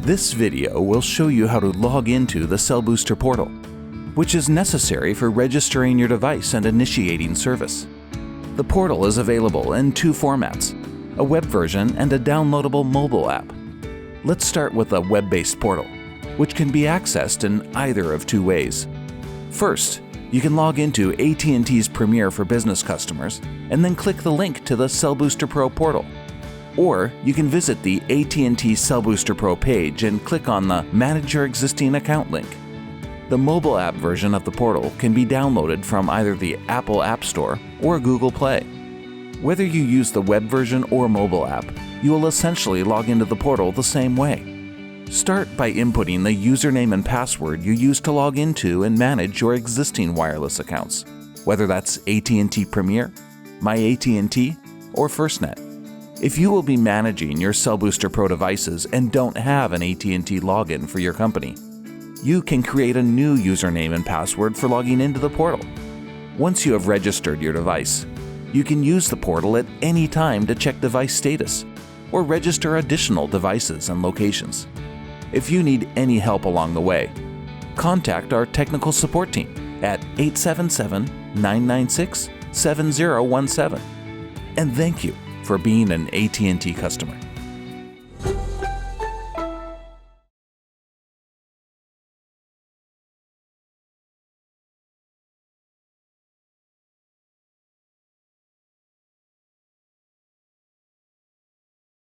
This video will show you how to log into the Cell Booster portal, which is necessary for registering your device and initiating service. The portal is available in two formats, a web version and a downloadable mobile app. Let's start with a web-based portal, which can be accessed in either of two ways. First, you can log into AT&T's Premier for business customers and then click the link to the Cell Booster Pro portal. Or you can visit the AT&T Cell Booster Pro page and click on the Manage Your Existing Account link. The mobile app version of the portal can be downloaded from either the Apple App Store or Google Play. Whether you use the web version or mobile app, you will essentially log into the portal the same way. Start by inputting the username and password you use to log into and manage your existing wireless accounts, whether that's AT&T Premier, My AT&T, or FirstNet. If you will be managing your Cell Booster Pro devices and don't have an AT&T login for your company, you can create a new username and password for logging into the portal. Once you have registered your device, you can use the portal at any time to check device status or register additional devices and locations. If you need any help along the way, contact our technical support team at 877-996-7017. And thank you for being an AT&T customer.